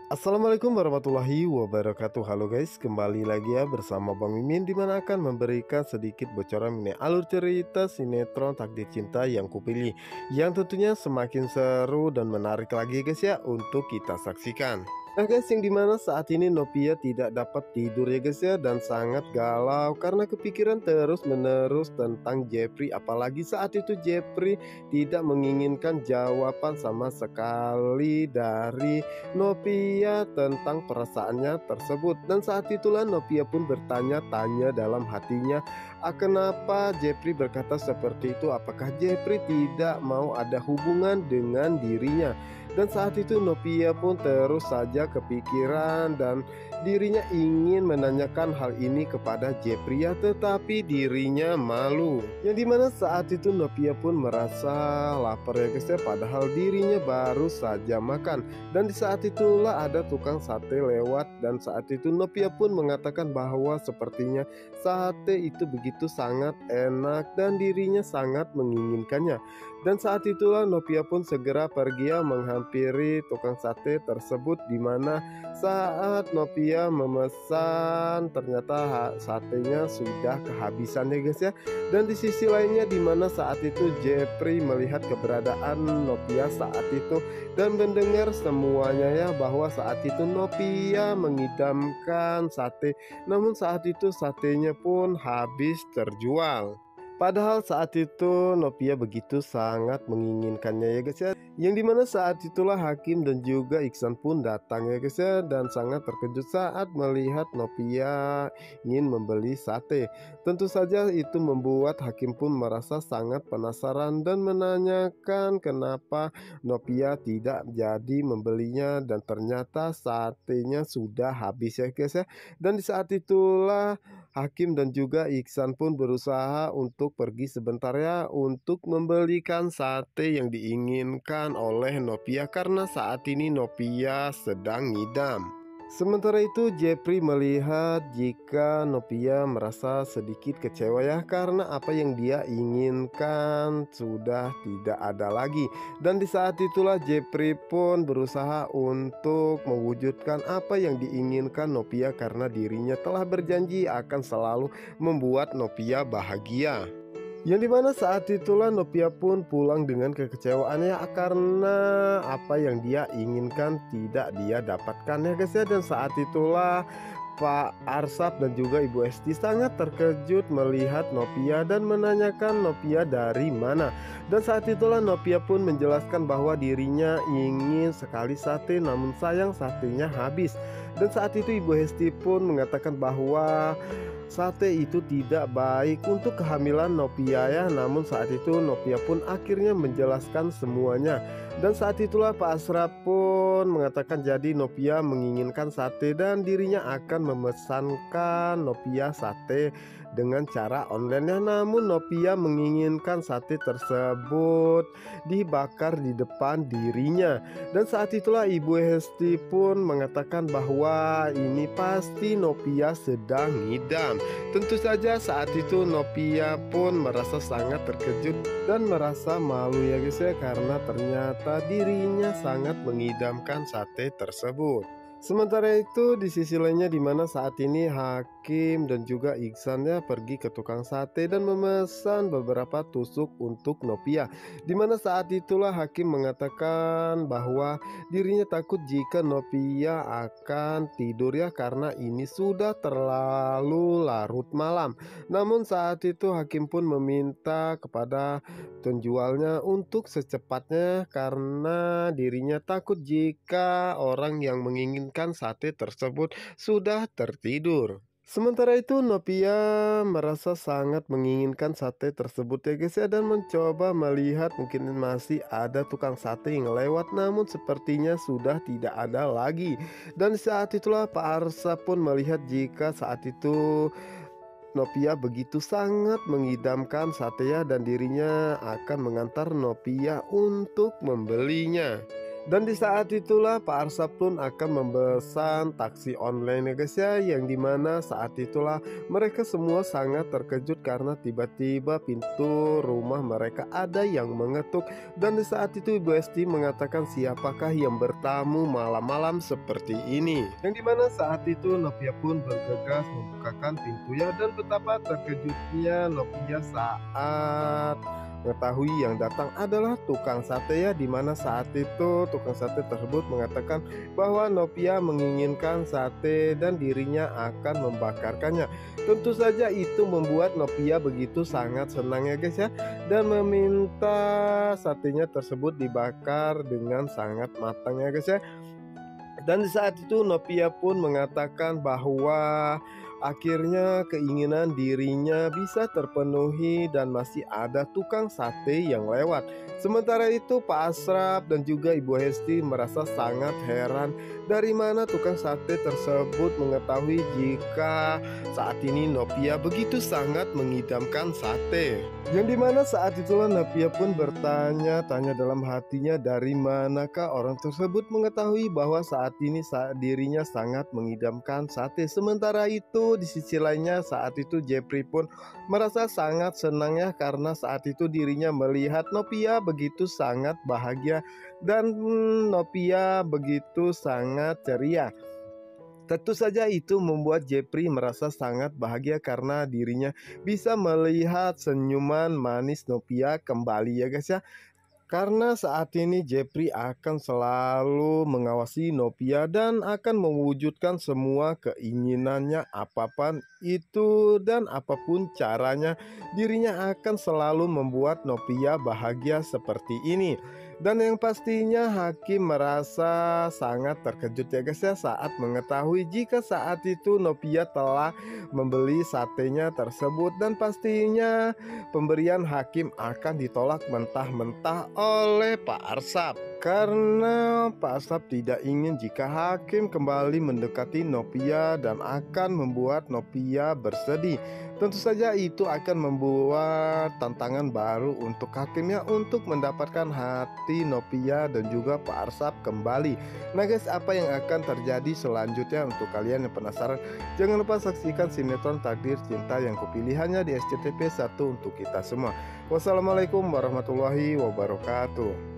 Assalamualaikum warahmatullahi wabarakatuh. Halo guys, kembali lagi ya bersama Bang Mimin, dimana akan memberikan sedikit bocoran mengenai alur cerita sinetron Takdir Cinta yang kupilih, yang tentunya semakin seru dan menarik lagi guys ya untuk kita saksikan. Nah guys, yang dimana saat ini Novia tidak dapat tidur ya guys ya, dan sangat galau karena kepikiran terus menerus tentang Jeffrey. Apalagi saat itu Jeffrey tidak menginginkan jawaban sama sekali dari Novia tentang perasaannya tersebut. Dan saat itulah Novia pun bertanya-tanya dalam hatinya, kenapa Jeffrey berkata seperti itu? Apakah Jeffrey tidak mau ada hubungan dengan dirinya? Dan saat itu Novia pun terus saja kepikiran dan dirinya ingin menanyakan hal ini kepada Jeffrey ya, tetapi dirinya malu. Yang dimana saat itu Novia pun merasa lapar ya guys ya, padahal dirinya baru saja makan. Dan di saat itulah ada tukang sate lewat, dan saat itu Novia pun mengatakan bahwa sepertinya sate itu begitu sangat enak dan dirinya sangat menginginkannya. Dan saat itulah Novia pun segera pergi ya menghampiri tukang sate tersebut, di mana saat Novia memesan ternyata satenya sudah kehabisan ya guys ya. Dan di sisi lainnya, di mana saat itu Jeffrey melihat keberadaan Novia saat itu dan mendengar semuanya ya, bahwa saat itu Novia mengidamkan sate, namun saat itu satenya pun habis terjual. Padahal saat itu Novia begitu sangat menginginkannya ya guys ya. Yang dimana saat itulah Hakim dan juga Iksan pun datang ya guys ya, dan sangat terkejut saat melihat Novia ingin membeli sate. Tentu saja itu membuat Hakim pun merasa sangat penasaran dan menanyakan kenapa Novia tidak jadi membelinya, dan ternyata satenya sudah habis ya guys ya. Dan di saat itulah Hakim dan juga Iksan pun berusaha untuk pergi sebentar ya, untuk membelikan sate yang diinginkan oleh Novia, karena saat ini Novia sedang ngidam. Sementara itu Jeffrey melihat jika Novia merasa sedikit kecewa ya, karena apa yang dia inginkan sudah tidak ada lagi. Dan di saat itulah Jeffrey pun berusaha untuk mewujudkan apa yang diinginkan Novia, karena dirinya telah berjanji akan selalu membuat Novia bahagia. Yang dimana saat itulah Novia pun pulang dengan kekecewaannya karena apa yang dia inginkan tidak dia dapatkan ya guys ya. Dan saat itulah Pak Arsap dan juga Ibu Esti sangat terkejut melihat Novia dan menanyakan Novia dari mana. Dan saat itulah Novia pun menjelaskan bahwa dirinya ingin sekali sate, namun sayang satenya habis. Dan saat itu Ibu Esti pun mengatakan bahwa sate itu tidak baik untuk kehamilan Novia ya. Namun saat itu Novia pun akhirnya menjelaskan semuanya. Dan saat itulah Pak Asraf pun mengatakan jadi Novia menginginkan sate dan dirinya akan memesankan Novia sate dengan cara online ya. Namun Novia menginginkan sate tersebut dibakar di depan dirinya. Dan saat itulah Ibu Hesti pun mengatakan bahwa ini pasti Novia sedang ngidam. Tentu saja saat itu Novia pun merasa sangat terkejut dan merasa malu ya guys ya, karena ternyata dirinya sangat mengidamkan sate tersebut. Sementara itu di sisi lainnya, dimana saat ini Hakim dan juga Iksan ya pergi ke tukang sate dan memesan beberapa tusuk untuk Novia. Dimana saat itulah Hakim mengatakan bahwa dirinya takut jika Novia akan tidur ya, karena ini sudah terlalu larut malam. Namun saat itu Hakim pun meminta kepada penjualnya untuk secepatnya, karena dirinya takut jika orang yang menginginkan sate tersebut sudah tertidur. Sementara itu Novia merasa sangat menginginkan sate tersebut ya guys ya, dan mencoba melihat mungkin masih ada tukang sate yang lewat, namun sepertinya sudah tidak ada lagi. Dan saat itulah Pak Arsa pun melihat jika saat itu Novia begitu sangat mengidamkan sate ya, dan dirinya akan mengantar Novia untuk membelinya. Dan di saat itulah Pak Arsap pun akan memesan taksi online ya guys ya, yang dimana saat itulah mereka semua sangat terkejut karena tiba-tiba pintu rumah mereka ada yang mengetuk. Dan di saat itu Ibu Esti mengatakan siapakah yang bertamu malam-malam seperti ini. Yang dimana saat itu Novia pun bergegas membukakan pintunya, dan betapa terkejutnya Novia saat mengetahui yang datang adalah tukang sate ya, dimana saat itu tukang sate tersebut mengatakan bahwa Novia menginginkan sate dan dirinya akan membakarkannya. Tentu saja itu membuat Novia begitu sangat senang ya guys ya, dan meminta satenya tersebut dibakar dengan sangat matang ya guys ya. Dan di saat itu Novia pun mengatakan bahwa akhirnya keinginan dirinya bisa terpenuhi dan masih ada tukang sate yang lewat. Sementara itu Pak Asraf dan juga Ibu Hesti merasa sangat heran dari mana tukang sate tersebut mengetahui jika saat ini Novia begitu sangat mengidamkan sate. Yang dimana saat itulah Novia pun bertanya-tanya dalam hatinya dari manakah orang tersebut mengetahui bahwa saat ini dirinya sangat mengidamkan sate. Sementara itu di sisi lainnya saat itu Jepri pun merasa sangat senang ya, karena saat itu dirinya melihat Novia begitu sangat bahagia dan Novia begitu sangat ceria. Tentu saja itu membuat Jepri merasa sangat bahagia karena dirinya bisa melihat senyuman manis Novia kembali ya guys ya. Karena saat ini Jepri akan selalu mengawasi Novia dan akan mewujudkan semua keinginannya apapun itu, dan apapun caranya dirinya akan selalu membuat Novia bahagia seperti ini. Dan yang pastinya Hakim merasa sangat terkejut ya guys ya saat mengetahui jika saat itu Novia telah membeli satenya tersebut, dan pastinya pemberian Hakim akan ditolak mentah-mentah oleh Pak Arsap. Karena Pak Arsap tidak ingin jika Hakim kembali mendekati Novia dan akan membuat Novia bersedih. Tentu saja itu akan membuat tantangan baru untuk Hakimnya untuk mendapatkan hati Novia dan juga Pak Arsap kembali. Nah guys, apa yang akan terjadi selanjutnya untuk kalian yang penasaran? Jangan lupa saksikan sinetron Takdir Cinta yang kupilihannya di SCTV 1 untuk kita semua. Wassalamualaikum warahmatullahi wabarakatuh.